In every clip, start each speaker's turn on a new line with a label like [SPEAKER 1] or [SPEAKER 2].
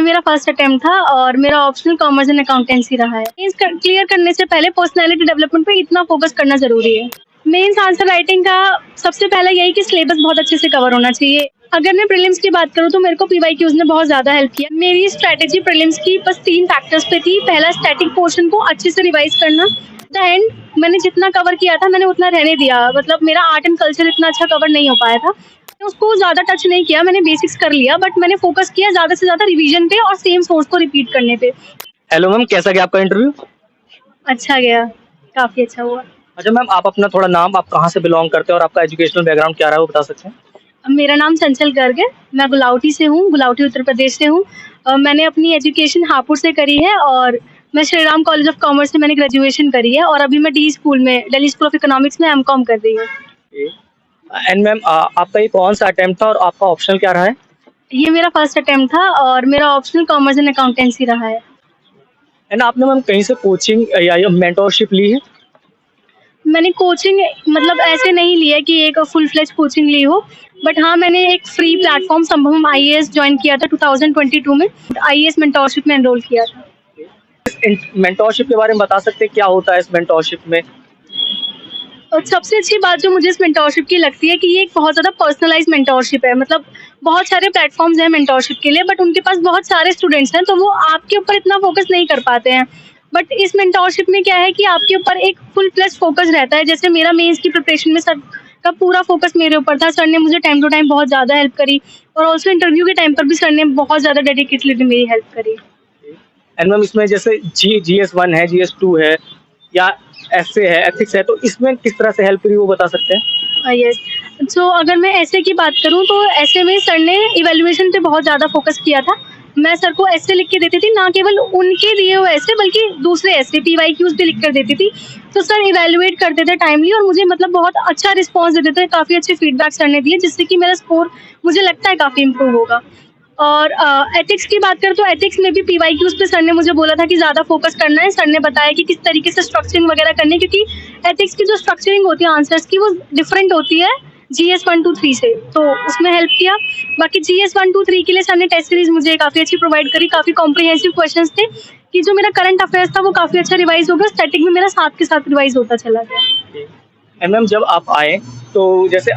[SPEAKER 1] मेरा first attempt था और मेरा ऑप्शनल कॉमर्स एंड अकाउंटेंसी रहा है। मेंस क्लियर करने से पहले पर्सनैलिटी डेवलपमेंट पे इतना फोकस करना ज़रूरी है। मेंस आंसर राइटिंग का सबसे पहला यही कि सिलेबस बहुत अच्छे से कवर होना चाहिए। अगर मैं प्रीलिम्स की बात करूँ तो मेरे को पीवाईक्यूज़ ने बहुत ज़्यादा हेल्प किया। मेरी स्ट्रैटेजी प्रीलिम्स की बस 3 फैक्टर्स पे थी। पहला स्टैटिक पोर्शन को अच्छे से रिवाइज़ करना। द एंड मैंने जितना कवर किया था मैंने उतना रहने दिया। मतलब मेरा आर्ट एंड कल्चर इतना अच्छा कवर नहीं हो पाया था। मैंने उसको ज़्यादा टच नहीं किया, मैंने बेसिक्स कर लिया बट मैंने फोकस किया ज़्यादा से ज़्यादा रिवीजन पे और सेम सोर्स को रिपीट करने पे।
[SPEAKER 2] हेलो मैम, कैसा गया आपका इंटरव्यू?
[SPEAKER 1] अच्छा गया, काफ़ी अच्छा हुआ।
[SPEAKER 2] अच्छा मैम, आप अपना थोड़ा नाम, आप कहाँ से बिलोंग करते हैं और आपका एजुकेशनल बैकग्राउंड क्या रहा है वो बता सकते हैं?
[SPEAKER 1] मेरा नाम चंचल गर्ग है, मैं गुलाउटी से हूँ, गुलाउटी उत्तर प्रदेश से हूँ। मैंने अपनी एजुकेशन हापुड़ से करी है और मैं Shri Ram college of commerce से मैंने ग्रेजुएशन करी है और अभी मैं डी स्कूल में दिल्ली स्कूल ऑफ इकोनॉमिक्स में एमकॉम कर रही हूँ।
[SPEAKER 2] एंड मैम, आपका ये कौन सा अटेम्प्ट था और आपका ऑप्शनल क्या रहा है?
[SPEAKER 1] ये मेरा फर्स्ट अटेम्प्ट था और मेरा ऑप्शनल कॉमर्स एंड अकाउंटेंसी रहा है।
[SPEAKER 2] एंड आपने मैम कहीं से कोचिंग या मेंटोरशिप ली है?
[SPEAKER 1] मैंने कोचिंग मतलब ऐसे नहीं लिया कि एक फुल फ्लेज कोचिंग ली हो, बट हाँ मैंने एक फ्री प्लेटफॉर्म संभवम आईएएस ज्वाइन किया था 2022 में। आईएएस मेंटोरशिप में एनरोल किया था।
[SPEAKER 2] मेंटोरशिप के बारे में बता सकते हैं क्या होता है इस मेंटोरशिप में?
[SPEAKER 1] और सबसे अच्छी बात जो मुझे इस मेंटोरशिप की लगती है कि ये एक बहुत ज़्यादा पर्सनलाइज मेंटोरशिप है। मतलब बहुत सारे प्लेटफॉर्म्स हैं मेंटोरशिप के लिए बट उनके पास बहुत सारे स्टूडेंट्स हैं तो वो आपके ऊपर इतना फोकस नहीं कर पाते हैं। बट इस मेंटोरशिप में क्या है कि आपके ऊपर एक फुल फ्लेज फोकस रहता है। जैसे मेरा मेंस की प्रिपरेशन में सर का पूरा फोकस मेरे ऊपर था। सर ने मुझे टाइम टू टाइम बहुत ज़्यादा हेल्प करी और ऑल्सो इंटरव्यू के टाइम पर भी सर ने बहुत ज़्यादा डेडिकेटली मेरी हेल्प करी।
[SPEAKER 2] एंड मैम, इसमें जैसे GS1 है, GS2 है या एसए है, एथिक्स है, तो इसमें किस तरह से हेल्प करी वो बता सकते हैं?
[SPEAKER 1] यस, सो अगर मैं ऐसे की बात करूँ तो ऐसे में सर ने इवैल्यूएशन पे बहुत ज़्यादा फोकस किया था। मैं सर को ऐसे लिख के देती थी, ना केवल उनके दिए हुए ऐसे बल्कि दूसरे ऐसे पीवाईक्यूज़ भी लिख कर देती थी। तो सर इवैल्यूएट करते थे टाइमली और मुझे मतलब बहुत अच्छा रिस्पॉन्स देते थे। काफ़ी अच्छे फीडबैक सर ने दिए जिससे कि मेरा स्कोर मुझे लगता है काफ़ी इम्प्रूव होगा। और एथिक्स की बात करें तो एथिक्स में भी पीवाईक्यूज़ पे सर ने मुझे बोला था कि ज़्यादा फोकस करना है। सर ने बताया कि किस तरीके से स्ट्रक्चरिंग वगैरह करनी है क्योंकि एथिक्स की जो स्ट्रक्चरिंग होती है आंसर्स की वो डिफरेंट होती है GS 1 2 3 से, तो उसमें हेल्प किया। बाकी GS 1 2 3 के लिए सर ने टेस्ट सीरीज मुझे काफ़ी अच्छी प्रोवाइड करी। काफ़ी कॉम्प्रिहेंसिव क्वेश्चंस थे कि जो मेरा करंट अफेयर्स था वो काफ़ी अच्छा रिवाइज हो गया। स्टैटिक में मेरा साथ के साथ रिवाइज होता चला गया।
[SPEAKER 2] एंड मैम, जब आप आए तो जैसे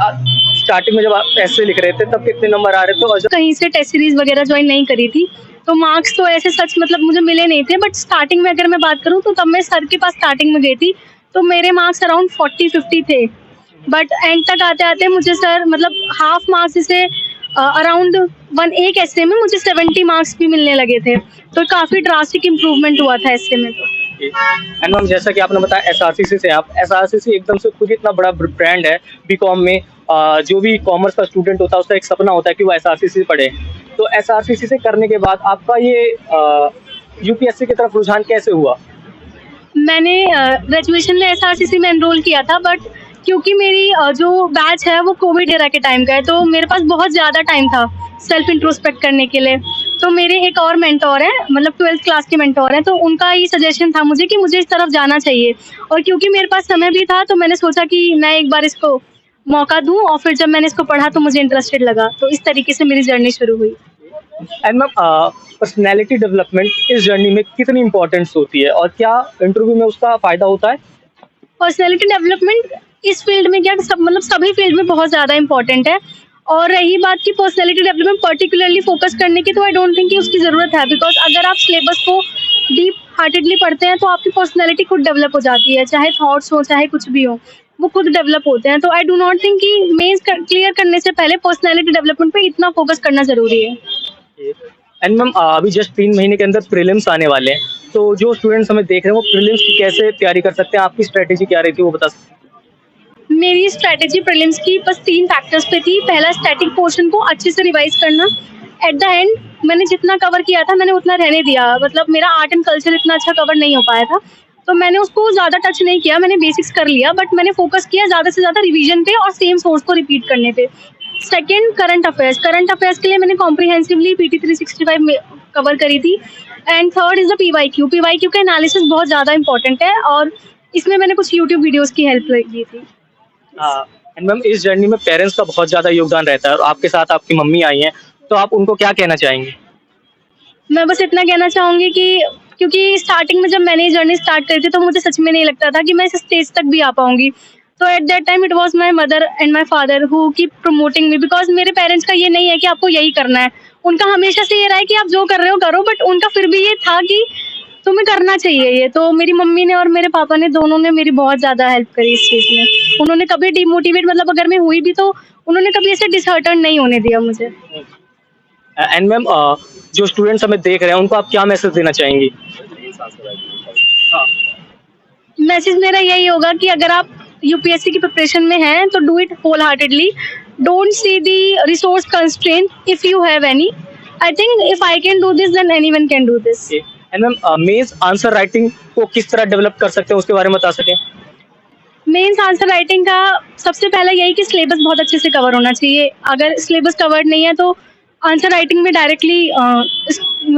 [SPEAKER 2] स्टार्टिंग में जब आप ऐसे लिख रहे थे तब कितने नंबर आ रहे थे? और
[SPEAKER 1] कहीं से टेस्ट सीरीज वगैरह ज्वाइन नहीं करी थी तो मार्क्स तो ऐसे सच मतलब मुझे मिले नहीं थे। बट स्टार्टिंग में अगर मैं बात करूँ तो तब मैं सर के पास स्टार्टिंग में गई थी तो मेरे मार्क्स अराउंड 40-50 थे। बट एंड तक आते आते मुझे सर मतलब हाफ मार्क्स से अराउंड एक ऐसे में मुझे 70 मार्क्स भी मिलने लगे थे। तो काफ़ी ड्रास्टिक इम्प्रूवमेंट हुआ था ऐसे में। तो
[SPEAKER 2] एंड मैम, जैसा कि आपने बताया एसआरसीसी से, आप एसआरसीसी एकदम से खुद इतना बड़ा ब्रांड है बीकॉम में। जो भी कॉमर्स का स्टूडेंट होता है उसका एक सपना होता है कि वो एसआरसीसी पढ़े। तो एसआरसीसी से करने के बाद आपका ये यूपीएससी की तरफ रुझान कैसे हुआ?
[SPEAKER 1] मैंने ग्रेजुएशन में एसआरसीसी में एनरोल किया था बट क्योंकि मेरी जो बैच है वो कोविड एरा के टाइम का है तो मेरे पास बहुत ज़्यादा टाइम था सेल्फ इंट्रोस्पेक्ट करने के लिए। तो मेरे एक और मेंटोर हैं मतलब 12th क्लास के मेंटोर हैं तो उनका ये सजेशन था मुझे कि मुझे इस तरफ जाना चाहिए। और क्योंकि मेरे पास समय भी था तो मैंने सोचा कि मैं एक बार इसको मौका दूँ और फिर जब मैंने इसको पढ़ा तो मुझे इंटरेस्टेड लगा। तो इस तरीके से मेरी जर्नी शुरू हुई।
[SPEAKER 2] एंड मैम, पर्सनैलिटी डेवलपमेंट इस जर्नी में कितनी इंपॉर्टेंस होती है और क्या इंटरव्यू में उसका फ़ायदा होता है?
[SPEAKER 1] पर्सनैलिटी डेवलपमेंट इस फील्ड में क्या सब मतलब सभी फील्ड में बहुत ज़्यादा इंपॉर्टेंट है। और रही बात की पर्सनैलिटी डेवलपमेंट पर्टिकुलरली फोकस करने की तो आई डोंट थिंक कि उसकी ज़रूरत है बिकॉज अगर आप सिलेबस को डीप हार्टेडली पढ़ते हैं तो आपकी पर्सनैलिटी खुद डेवलप हो जाती है। चाहे थॉट्स हो चाहे कुछ भी हो वो खुद डेवलप होते हैं। तो आई डू नॉट थिंक कि मेंस क्लियर करने से पहले पर्सनैलिटी डेवलपमेंट पे इतना फोकस करना ज़रूरी है।
[SPEAKER 2] एंड मैम, अभी जस्ट 3 महीने के अंदर प्रीलिम्स आने वाले हैं, तो जो स्टूडेंट्स हमें देख रहे हैं वो प्रीलिम्स की कैसे तैयारी कर सकते हैं? आपकी स्ट्रेटेजी क्या रही थी वो बता सकते हैं?
[SPEAKER 1] मेरी स्ट्रैटेजी प्रीलिम्स की बस 3 फैक्टर्स पे थी। पहला स्टैटिक पोर्शन को अच्छे से रिवाइज करना। एट द एंड मैंने जितना कवर किया था मैंने उतना रहने दिया। मतलब मेरा आर्ट एंड कल्चर इतना अच्छा कवर नहीं हो पाया था तो मैंने उसको ज़्यादा टच नहीं किया। मैंने बेसिक्स कर लिया बट मैंने फोकस किया ज़्यादा से ज़्यादा रिवीजन पे और सेम सोर्स को रिपीट करने पे। सेकेंड, करंट अफेयर्स के लिए मैंने कॉम्प्रिहेंसिवली PT 365 में कवर करी थी। And third is the PYQ का एनालिसिस बहुत ज़्यादा इंपॉर्टेंट है और इसमें मैंने कुछ यूट्यूब वीडियोज़ की हेल्प ली थी।
[SPEAKER 2] एंड मैम, इस जर्नी में पेरेंट्स का बहुत ज़्यादा योगदान रहता है और आपके साथ आपकी मम्मी आई हैं, तो आप उनको क्या कहना चाहेंगे?
[SPEAKER 1] मैं बस इतना कहना चाहूँगी कि क्योंकि स्टार्टिंग में जब मैंने ये जर्नी स्टार्ट करी थी तो मुझे सच में नहीं लगता था कि मैं इस स्टेज तक भी आ पाऊँगी। तो at that time it was my mother and my father who keep promoting me because मेरे पेरेंट्स का ये नहीं है कि आपको यही करना है। उनका हमेशा से ये रहा है कि आप जो कर रहे हो करो, बट उनका फिर भी ये था कि तुम्हें करना चाहिए ये। तो मेरी मम्मी ने और मेरे पापा ने दोनों ने मेरी बहुत ज़्यादा हेल्प करी इस चीज़ में। उन्होंने कभी डिमोटिवेट मतलब अगर मैं हुई भी तो उन्होंने कभी ऐसे डिसहर्टन नहीं होने दिया मुझे।
[SPEAKER 2] एंड मैम जो स्टूडेंट्स हमें देख रहे हैं उनको आप क्या मैसेज देना चाहेंगी?
[SPEAKER 1] मैसेज मेरा यही होगा कि अगर आप यूपीएससी की प्रिपरेशन में हैं तो do it wholeheartedly, don't see the resource constraint if you have any. I think if I can do this then anyone can do this.
[SPEAKER 2] And ma'am mains answer writing को किस तरह develop कर सकते हैं उसके बारे में बता सकें?
[SPEAKER 1] मेंस आंसर राइटिंग का सबसे पहला यही कि सिलेबस बहुत अच्छे से कवर होना चाहिए। अगर सिलेबस कवर्ड नहीं है तो आंसर राइटिंग में डायरेक्टली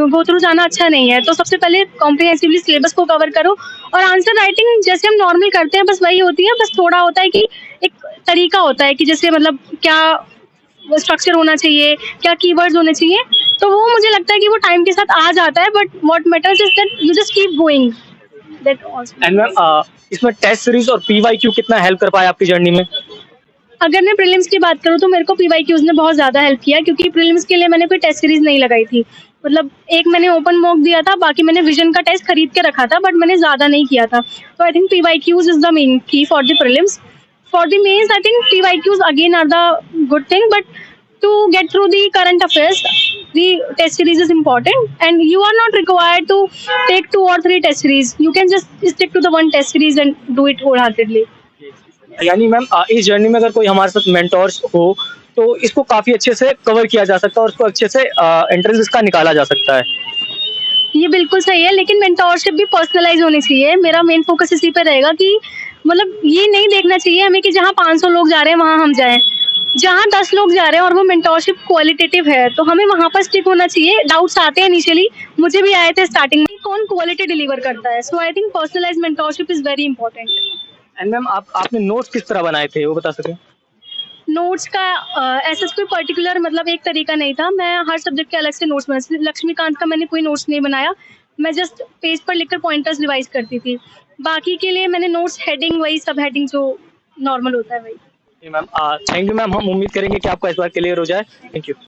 [SPEAKER 1] गो थ्रू जाना अच्छा नहीं है। तो सबसे पहले कॉम्प्रिहेंसिवली सिलेबस को कवर करो, और आंसर राइटिंग जैसे हम नॉर्मल करते हैं बस वही होती है, बस थोड़ा होता है कि एक तरीका होता है कि जैसे मतलब क्या स्ट्रक्चर होना चाहिए, क्या कीवर्ड्स होने चाहिए। तो वो मुझे लगता है कि वो टाइम के साथ आ जाता है, but what matters is that you just keep going, that also.
[SPEAKER 2] And ma'am इसमें टेस्ट सीरीज और पीवाईक्यू कितना हेल्प कर पाया आपकी जर्नी में?
[SPEAKER 1] अगर मैं प्रीलिम्स की बात करूँ तो मेरे को पीवाईक्यूज ने बहुत ज़्यादा हेल्प किया, क्योंकि प्रीलिम्स के लिए मैंने कोई टेस्ट सीरीज नहीं लगाई थी। मतलब एक मैंने ओपन मॉक दिया था, बाकी मैंने विजन का टेस्ट खरीद के रखा था, बट मैंने ज़्यादा नहीं किया था। तो I think PYQs is the main key for the prelims. For the mains I think PYQs again are the good thing, but to get through the current affairs, the test series is important and you are not required to take 2 or 3 test series. You can just stick to the one test series and do it wholeheartedly.
[SPEAKER 2] यानी ma'am इस journey में अगर कोई हमारे साथ mentors हो तो इसको काफी अच्छे से कवर किया जा सकता है और उसको अच्छे से एंट्रेंस इसका निकाला जा सकता है।
[SPEAKER 1] ये बिल्कुल सही है, लेकिन मेंटोरशिप भी पर्सनलाइज होनी चाहिए। मेरा मेन फोकस इसी पे रहेगा कि मतलब ये नहीं देखना चाहिए हमें कि जहाँ 500 लोग जा रहे हैं वहाँ हम जाएं। जहाँ 10 लोग जा रहे हैं और वो मेंटोरशिप क्वालिटेटिव है तो हमें वहाँ पर स्टिक होना चाहिए। डाउट्स आते हैं इनिशियली, मुझे भी आए थे स्टार्टिंग में, कौन क्वालिटी डिलीवर करता है। So I think personalize mentorship is very important.
[SPEAKER 2] And ma'am आपने नोट्स किस तरह बनाए थे वो बता सकें?
[SPEAKER 1] नोट्स का ऐसा कोई पर्टिकुलर मतलब एक तरीका नहीं था। मैं हर सब्जेक्ट के अलग से नोट्स बनाती थी। लक्ष्मीकांत का मैंने कोई नोट्स नहीं बनाया, मैं जस्ट पेज पर लिखकर पॉइंटर्स रिवाइज करती थी। बाकी के लिए मैंने नोट्स हेडिंग वही सब हेडिंग जो नॉर्मल होता है वही।
[SPEAKER 2] मैम थैंक यू मैम, हम उम्मीद करेंगे कि आपका इस बार क्लियर हो जाए। Thank you.